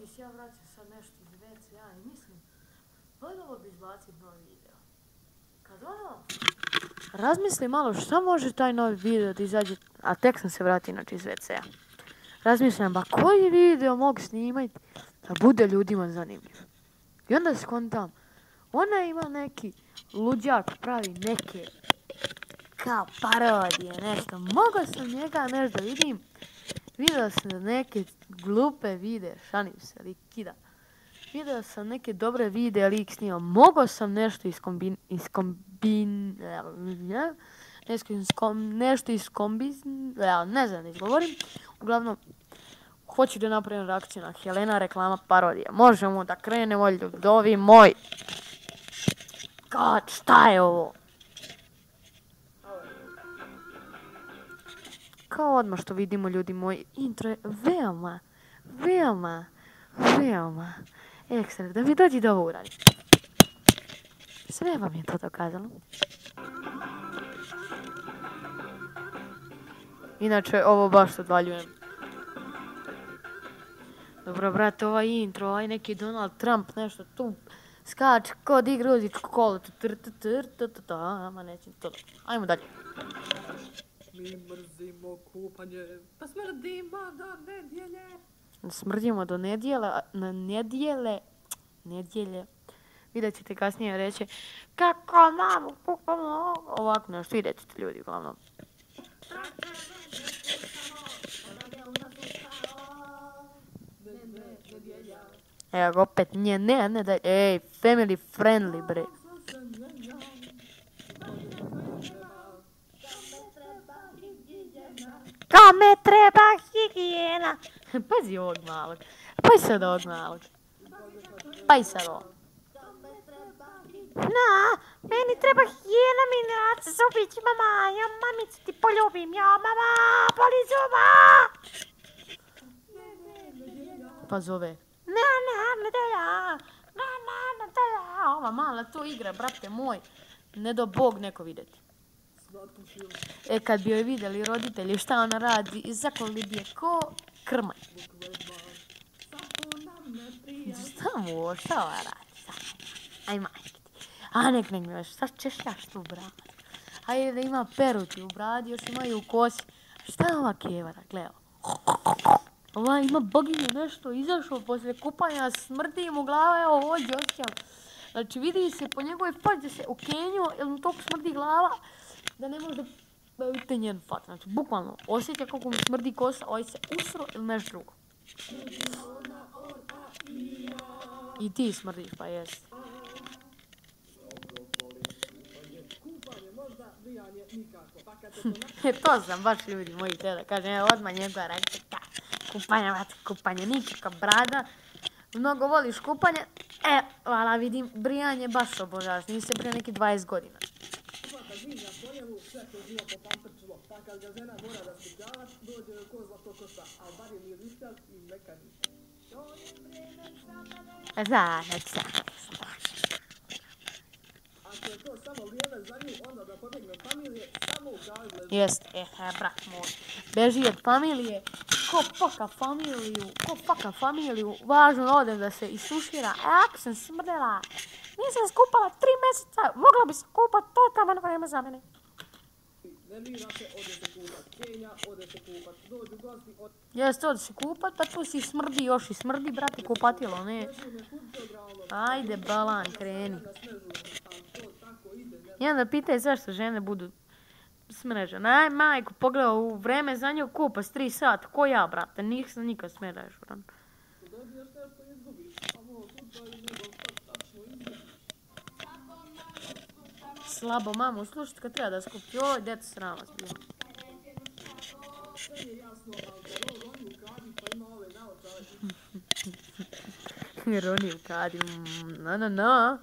ti si ja vraćam sad nešto iz WC-a i mislim, voljelo bi izbaciti novi video. Kad razmisli malo šta može taj novi video da izađe, a tek sam se vratio inače iz WC-a. Razmišljam, ba koji video mogu snimati da bude ljudima zanimljiv. I onda skontam, ona ima neki luđak pravi neke kao parodije, nešto. Mogao sam njega nešto da vidim. Vidio sam neke glupe videe, šalim se, lik kida. Vidio sam neke dobre videe, lik snima. Mogao sam nešto ne znam da izgovorim. Uglavnom, hoću da napravim reakciju na Helena reklama parodija. Možemo da krenemo, ljudovi moji. God, šta je ovo? Kao odmah što vidimo, ljudi moji, intro je veoma ekstra. Da mi dođi da ovo uradim. Sve vam je to dokazalo. Inače, ovo baš odvaljujem. Dobro, brate, ovaj intro, ovaj neki Donald Trump, nešto tu skače kod igra uzičku kolo. Ama nećem to. Ajmo dalje. Mi mrzimo kupanje, pa smrdimo do nedjelje. Smrdimo do nedjelje. Vidjet ćete kasnije reći kako mamu kupamo. Ovako nešto, vidjet ćete ljudi uglavnom. Evo ga opet, ne daj, ej, family friendly bre. Kome treba higijena? Pazi ovog malog. Pazi sad ovog malog. Pazi sad ovog. Na, meni treba higijena, minerac, zubićima, ja mamicu ti poljubim, ja mama, boli zuba! Pa zove. Nedelja. Ova mala tu igra, brate moj. Ne do Bog neko vidjeti. Kad bi joj vidjeli roditelji šta ona radi, zaklali bi je ko krmaj. Šta ova radi? Aj majke ti. A nek mi još, šta češljaš tu brad? Ajde da ima peruti u bradi, još imaju u kosi. Šta je ova kjevara, gledaj. Ova ima boginju nešto, izašao poslije kupanja, smrdi mu glava, evo ovdje osjećam. Znači vidi se po njegovoj faci da se ukenjuo, jer mu toliko smrdi glava, da ne može da vidite njen fat. Znači bukvalno osjeća kako mu smrdi kosa, ovaj se usro ili nešto drugo. I ti smrdiš, pa jesi. To sam baš ljudi moji te da kažem, evo odmah njegova reakcija. Kupanje, nikakva brada. Mnogo voliš kupanje. Vala vidim, brijanje baš obožavaš. Nisi se prije neki 20 godina. Jest, brat moj. Beži od familije. Ko faka familiju, važno odem da se isušira. Ako sam smrdela, nisam skupala 3 mjeseca, mogla bi se kupat totalno vreme za mene. Jeste, ode se kupat, pa tu si smrdi, još i smrdi, brate, kupatilo, ne. Ajde, balan, kreni. I onda pitaj zašto žene budu smrežene. Aj, majku, pogledaj, u vreme za nju kupa s 3 sata. Ko ja, brate? Nisam nikad smrežeš, brate. Slabo mamu slušati kad treba da skupi. Joj, djeca srama zbija. Roni u kadi, no.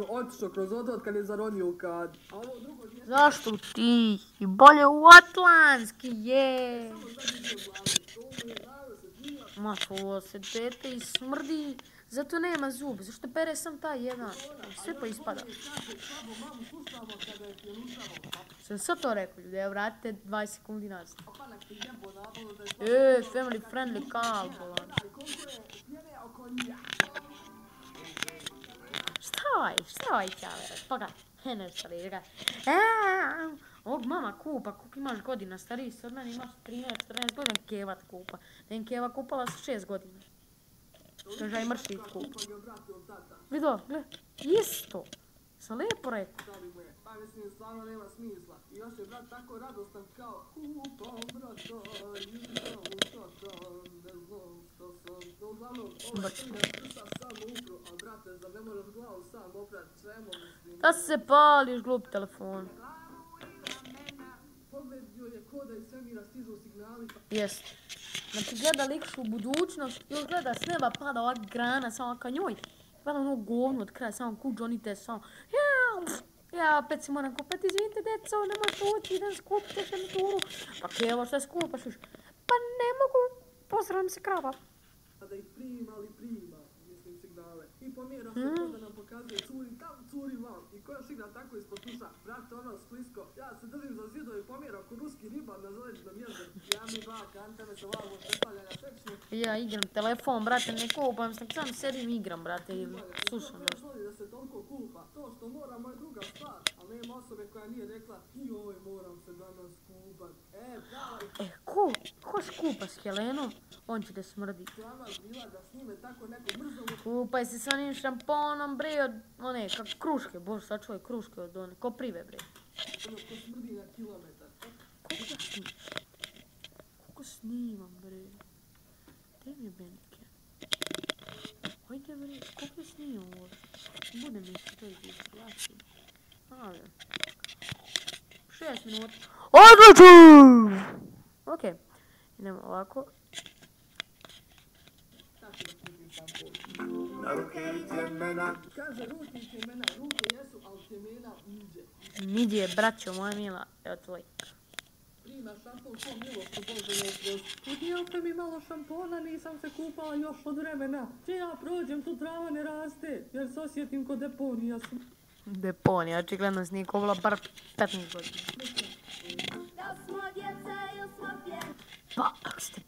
Otišao kroz odvod kad je zaronio u kad. Zašto ti? Bolje u Atlantski, je. Ma to se dete i smrdi Zato nema zub, zašto pere sam taj jedan. Sve pa ispada. Sam sad to rekao ljudi, evo vratite 20 sekundi nazad. Family friendly kanal, bolan. Šta ovaj čaver? Pogledaj, nešto li je. Ovog mama kupa, koliko imaš godina, stariji se od mene, imaš 13-14 godina, Keva te kupa. Nen Keva kupala sa 6 godina. Kaže, aj mršvic kupa. Vidio, gled, isto. Sam lijepo rekao. Pa mislim, stvarno nema smisla. I još je brat tako radostan kao kupam brata, jutro ne znam što sam. To uglavnom, ovaj prsa samo upro, a brate, zar ne moraš glavu sam oprat čemu mislim? Da se pališ, glup telefon. Pogled joj je koda iz svemira stižu signali. Jest. Znači gleda likšu budućnost, još gleda s neba pada ova grana, samo ka njoj. Pada ono govno od kraja, samo kuđu, oni te samo. Ja opet si moram kupiti, izvinite deco, ne možete ući, idem skupite šenturu. Pa Kevo, šta skupaš još? Pa ne mogu, posram se krava. Da ih prima, mislim signale. I pomjera se to da nam pokazuje curi tam, curi vam. I ko još igra tako ispod tuša, brate ono sklisko. Ja se držim za zido i pomjera ko ruski ribar na zeleđenom jezeru. Ja mi baka, antene se vamo predstavljanja sečni. Ja igram telefon, brate, ne kupam se, sam sedim i igram, brate, ili slušam nešto. Voli da se toliko kupa, to što mora moja druga stvar. Ali nema osobe koja nije rekla, joj, moram se danas kupat. Pravaj. Ko skupa s Helenom, on će da smrdi. Sama bila da snime tako neko brzo. Kupaj se s onim šamponom, bre, od one, kak kruške, bože, sačuvaj kruške od one, koprive, bre. Ono ko smrdi na kilometar. Koliko snimam, bre? Gdje mi je Benike? Hajde, bre, koliko snimam ovdje? Bude mi se to izglasiti. Ali, 6 minuta. Odlično! Okej, idemo ovako. Na ruke i tjemena. Kaže ruke i tjemena, ruke jesu, ali tjemena niđe. Niđe, braćo moja mila, evo tvoj. Prima šampon ko milošću Bože ne oprosti. Udijelite mi malo šampona, nisam se kupala još od vremena. Če ja prođem, tu trava ne raste, jer se osjetim ko deponija sam. Deponija, očigledno si nije kovila bar 15 godina. Da smo djeca ili smo pjena. Pa, ako ste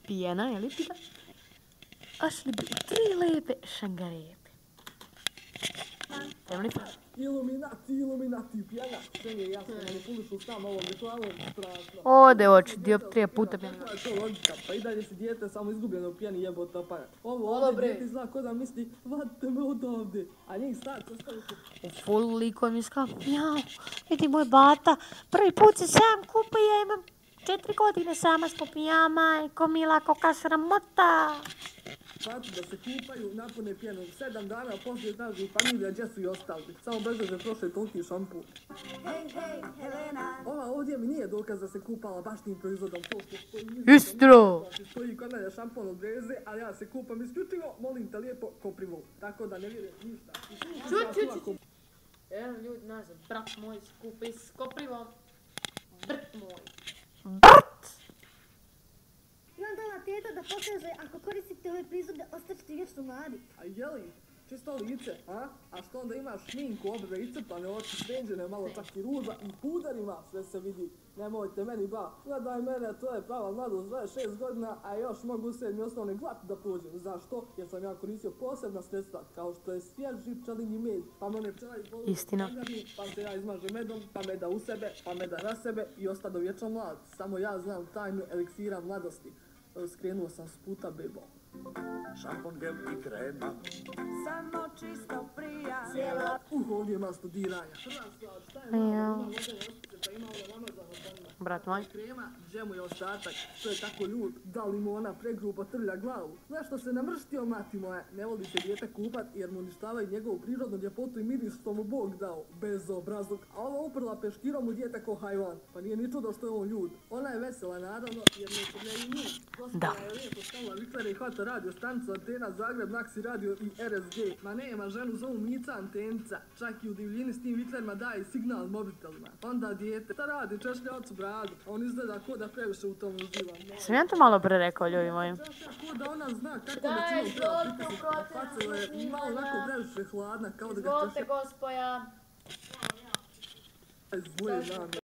pijena, je li pita? Ašli bi 3 lepe šangarepe. Family friend. Iluminati, pjena. Sve je jasno, manipulišu sam ovom ritualom, strašno. Ode oči, dioptrija puta pjena. Kakva je to logika, pa i dalje si dijete samo izgubljeno u pjeni jebota paja. Ovo ovdje dijete zna ko da misli, vadite me odavde, a njih starci ostali su. U full likom je skap, jao, vidi moj bata, prvi put se sam kupuje, imam 4 godine sama s popijama i ko mila, ko sramota. Bati da se kupaju, napune pjenu, 7 dana poslije traži familija gdje su i ostali. Samo bez da prošle toliki šampun. Hej, Helena. Ova ovdje mi nije dokaz da se kupala baš tim proizvodom. To što stoji Istro! stoji kod mene šampon od Breze, ali ja se kupam isključivo, molim te lijepo, koprivu. Tako da ne vjerujem ništa. Ču. Evo ljudi nazad, brat moj se kupa s koprivom. Brt moj. Imam dala teta da pokaže, ako koristite ove prizode, ostaćete vječno mladi. A jeli, čisto lice, a? A što onda imaš šminku, obrve i crtane oči, sređene, malo čak i ruža i puder ima, sve se vidi. Nemojte meni gledaj mene, to je prava mladost, 26 godina, a još mogu u 7. osnovne glat da prođem. Zašto? Jer sam ja koristio posebna sredstva, kao što je svježi pčelinji med, pa me pčela izbolu pa se ja izmažem medom, pa meda u sebe, pa meda na sebe i ostado vječno mlad. Samo ja znam tajnu eliksira mladosti. Skrenuo sam s puta, bebo. Šampon, gel i krema. Samo čisto prija. Ovdje ima studiranja. Hrvatska, šta je malo, ima vodene ospice, pa ima ono namazano panima. Brat moj. Krema, džemu je ostatak, što je tako ljud, da li mu ona pregrubo trlja glavu. Zašto se namrštio, mati moja? Ne voli se dijete kupat jer mu uništavaju njegovu prirodnu ljepotu i miris što mu Bog dao. Bezobrazluk. A ova uprla peškirom u dijete ko hajvan. Pa nije ni čudo što je on ljud. Ona je vesela, naravno, jer ne pogledi nju. Gospodina je lijepo stavila Viklere i hvata radio stanicu Antena, Zagreb, Naksi radio i RSG. Ma nema, ženu zovu Mica Antenca. Čak i u divljini s tim Viklerima daje signal mobitelima. Onda dijete, šta radi, češlja ocu bradu. gradu. On izgleda ko da previše u tom uživa. Sam ja to malo pre rekao, ljudi moji. Ko da ona zna kako da ćemo treba pritisiti. Faca je malo onako previše hladna, kao da ga Izvolite, gospoja. zle dan.